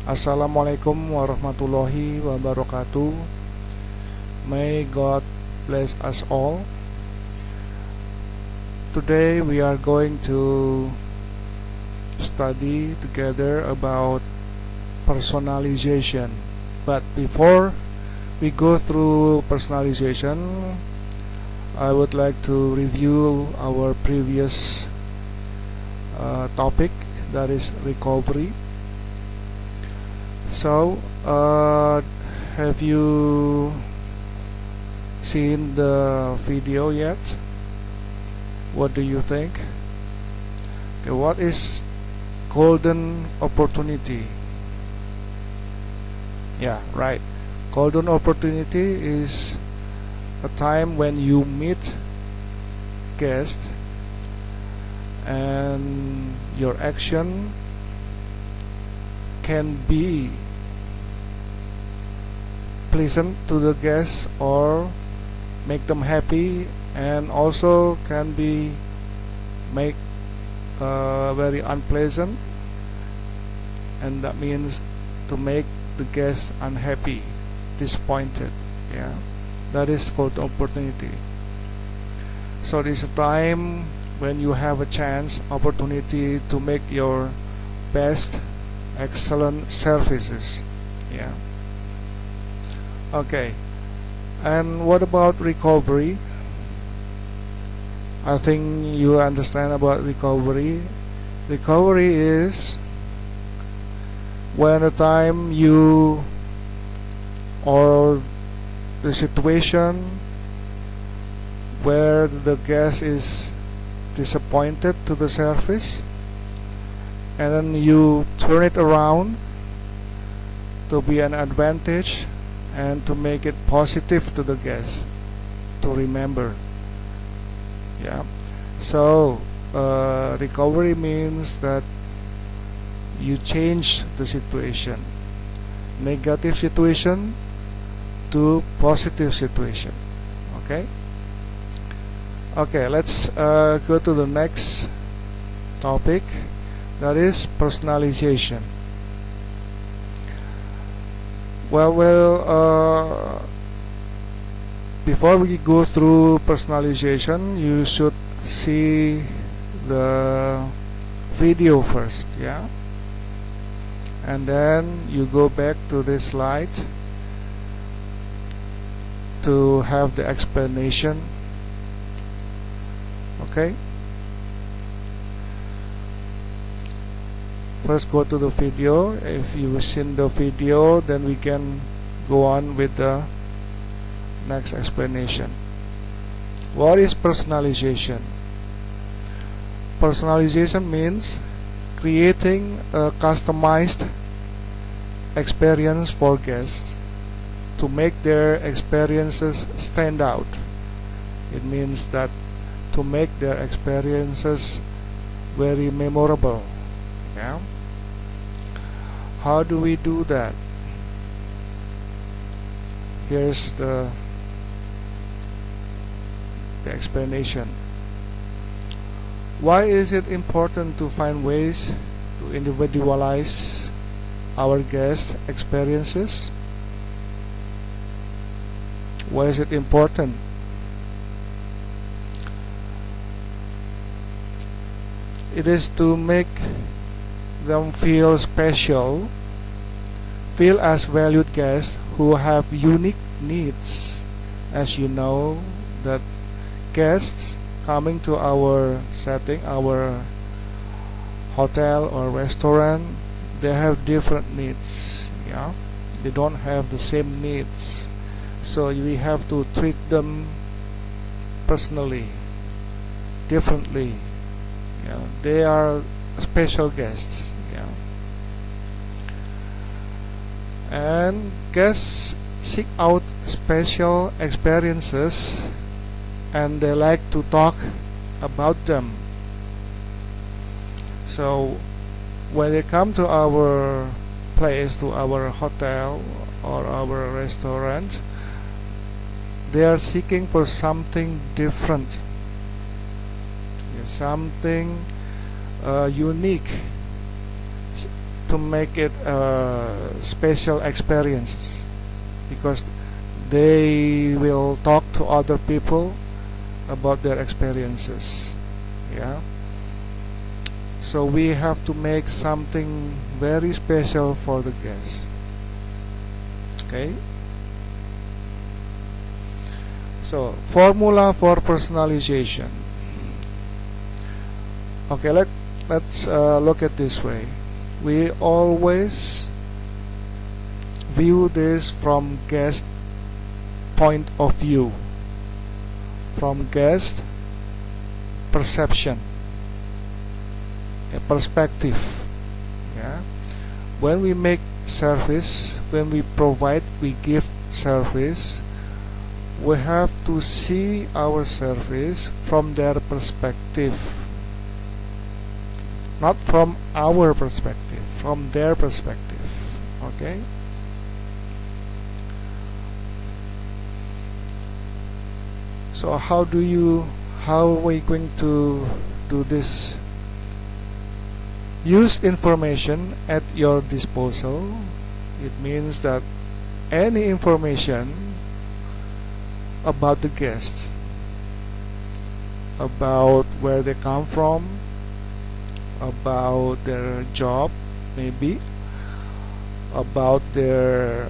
Assalamualaikum warahmatullahi wabarakatuh. May God bless us all. Today we are going to study together about personalization. But before we go through personalization, I would like to review our previous topic, that is recovery. So, have you seen the video yet? What do you think? Okay, what is golden opportunity? Yeah, right. Golden opportunity is a time when you meet guests and your action can be pleasant to the guests or make them happy, and also can be make very unpleasant, and that means to make the guests unhappy, disappointed. Yeah, that is called opportunity. So this is a time when you have a chance, opportunity to make your best, excellent services. Yeah. Okay. And what about recovery? I think you understand about recovery. Recovery is when a time you or the situation where the guest is disappointed to the service, and then you turn it around to be an advantage and to make it positive to the guest to remember. Yeah. So recovery means that you change the situation, negative situation to positive situation. Okay. Okay, let's go to the next topic, that is personalization. Before we go through personalization, you should see the video first, yeah? And then you go back to this slide to have the explanation. Okay? First go to the video. If you've seen the video, then we can go on with the next explanation. What is personalization? Personalization means creating a customized experience for guests to make their experiences stand out. It means that to make their experiences very memorable. Yeah. How do we do that? Here's the explanation. Why is it important to find ways to individualize our guest experiences? Why is it important? It is to make them feel special, feel as valued guests who have unique needs. As you know, that guests coming to our setting, our hotel or restaurant, they have different needs. Yeah, they don't have the same needs, so we have to treat them personally, differently. Yeah, they are special guests. Yeah, and guests seek out special experiences, and they like to talk about them. So when they come to our place, to our hotel or our restaurant, they are seeking for something different, something unique to make it special experiences, because they will talk to other people about their experiences. Yeah, so we have to make something very special for the guests. Okay, so formula for personalization. Okay, let's look at this way. We always view this from guest point of view, from guest perception, a perspective. Yeah, when we make service, when we provide, we give service, we have to see our service from their perspective, not from our perspective, from their perspective. Okay, so how are we going to do this? Use information at your disposal. It means that any information about the guests, about where they come from, about their job, maybe about their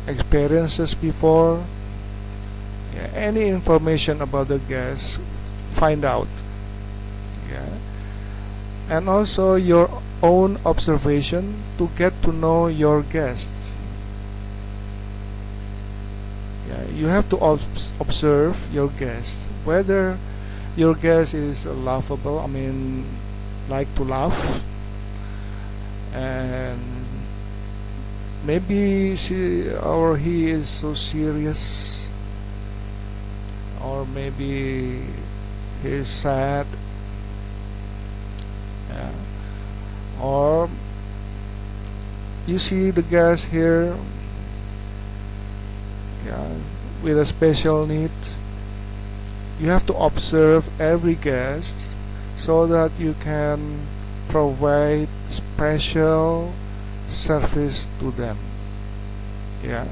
experiences before. Yeah, any information about the guests, find out. Yeah, and also your own observation to get to know your guests. Yeah, you have to observe your guest, whether your guest is laughable, I mean, like to laugh, and maybe she or he is so serious, or maybe he is sad. Yeah. Or you see the guest here, yeah, with a special need. You have to observe every guest so that you can provide special service to them. Yeah,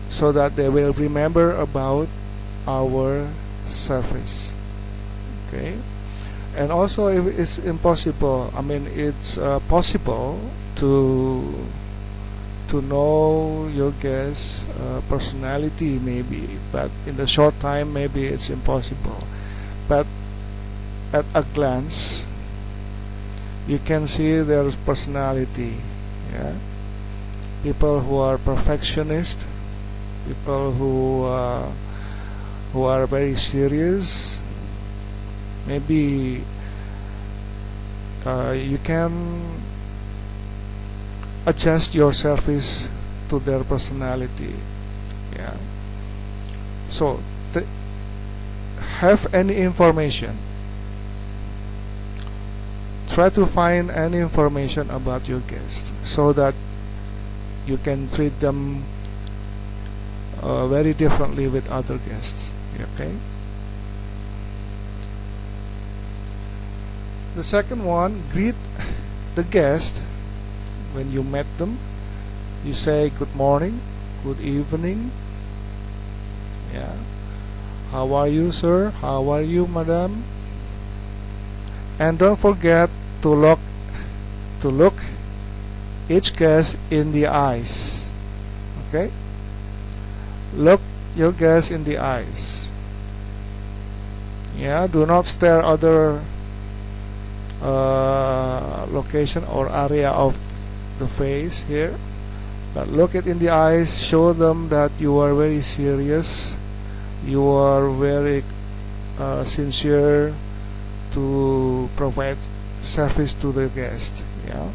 so that they will remember about our service. Okay, and also if it's impossible, I mean it's possible to know your guest's personality maybe, but in the short time maybe it's impossible. But at a glance you can see their personality. Yeah, people who are perfectionist, people who are very serious, maybe you can adjust your service to their personality. Yeah, so have any information, try to find any information about your guests so that you can treat them very differently with other guests. Okay, the second one, greet the guest. When you met them, you say good morning, good evening. Yeah, how are you, sir? How are you, madam? And don't forget to look each guest in the eyes. Okay, look your guest in the eyes. Yeah, do not stare other location or area of the face here, but look it in the eyes. Show them that you are very serious, you are very sincere to provide service to the guest. Yeah,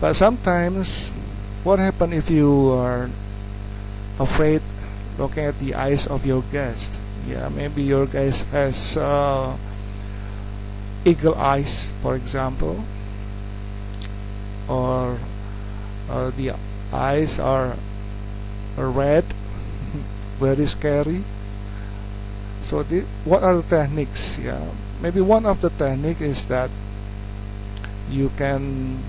but sometimes what happen if you are afraid looking at the eyes of your guest? Yeah, maybe your guest has eagle eyes, for example, or the eyes are red, very scary. So what are the techniques? Yeah, maybe one of the technique is that you can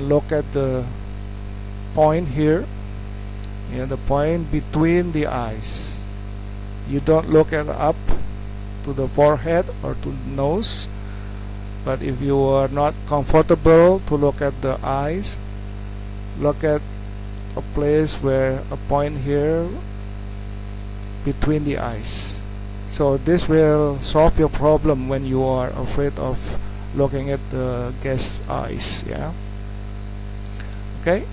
look at the point here, the point between the eyes. You don't look at up to the forehead or to the nose, but if you are not comfortable to look at the eyes, look at a place where a point here between the eyes. So this will solve your problem when you are afraid of looking at the guest's eyes. Yeah. Okay.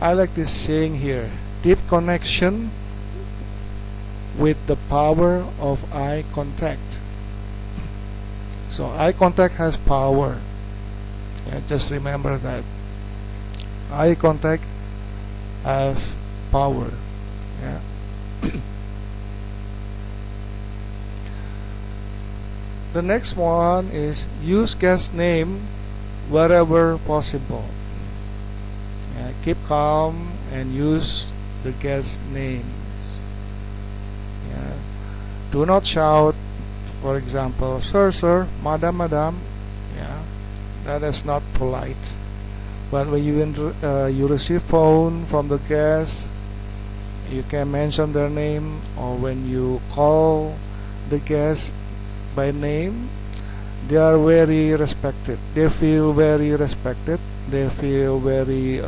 I like this saying here: deep connection with the power of eye contact. So eye contact has power. Yeah, just remember that. Eye contact has power. Yeah. The next one is use guest name wherever possible. Yeah, keep calm and use the guest names. Yeah. Do not shout, for example, sir, sir, madam, madam. Yeah, that is not polite. But when you receive phone from the guest, you can mention their name, or when you call the guest by name, they are very respected. They feel very respected. They feel very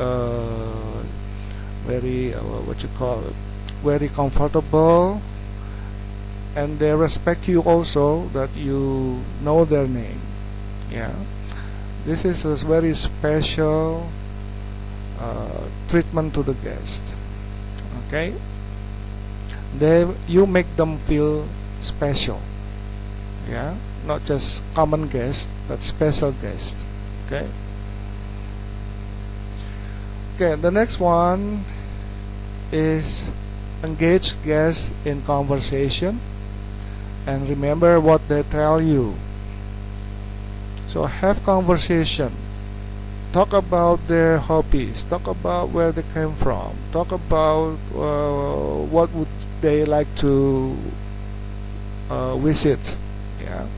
what you call it, very comfortable, and they respect you also that you know their name. Yeah, this is a very special treatment to the guest. Okay, you make them feel special. Yeah, not just common guest, but special guest. Okay. Okay, the next one is engage guests in conversation and remember what they tell you. So have conversation. Talk about their hobbies. Talk about where they came from. Talk about what would they like to visit. Yeah,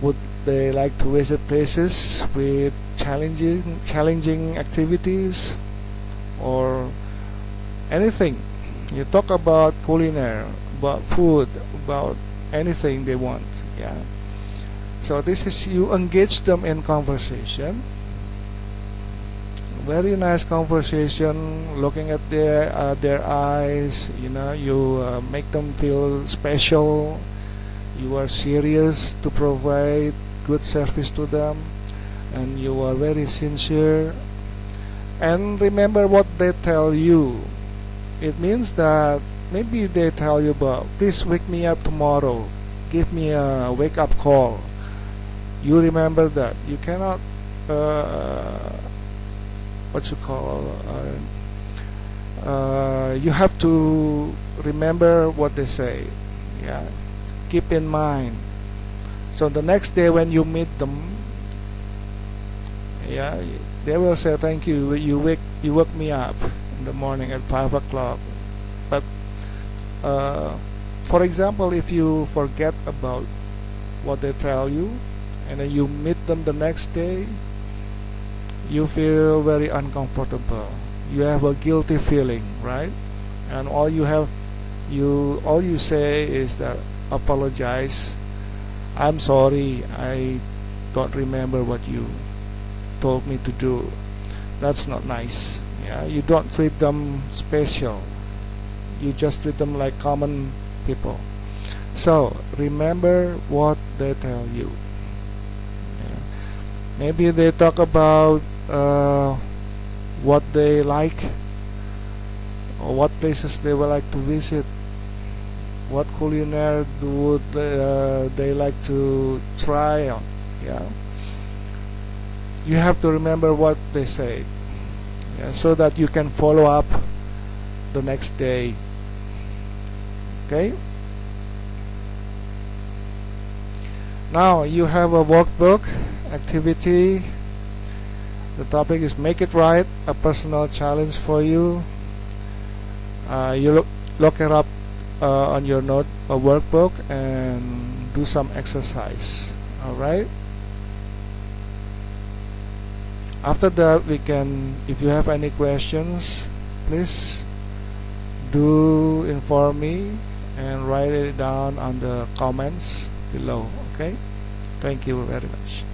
would they like to visit places with challenging activities or anything? You talk about culinary, about food, about anything they want. Yeah. So this is, you engage them in conversation. Very nice conversation, looking at their eyes. You know, you make them feel special. You are serious to provide good service to them, and you are very sincere. And remember what they tell you. It means that maybe they tell you about, please wake me up tomorrow, give me a wake up call. You remember that. You cannot you have to remember what they say. Yeah, keep in mind. So the next day when you meet them, yeah, they will say thank you. You woke me up in the morning at 5 o'clock. But for example, if you forget about what they tell you and then you meet them the next day, you feel very uncomfortable. You have a guilty feeling, right? And all you say is that apologize. I'm sorry, I don't remember what you told me to do. That's not nice. Yeah, you don't treat them special. You just treat them like common people. So remember what they tell you. Yeah. Maybe they talk about what they like, or what places they would like to visit, what culinary would they like to try on. Yeah, you have to remember what they say, yeah, so that you can follow up the next day. Okay, now you have a workbook activity. The topic is make it right, a personal challenge for you. You look it up on your note workbook and do some exercise. All right. After that, we can, if you have any questions, please do inform me and write it down on the comments below. Okay. Thank you very much.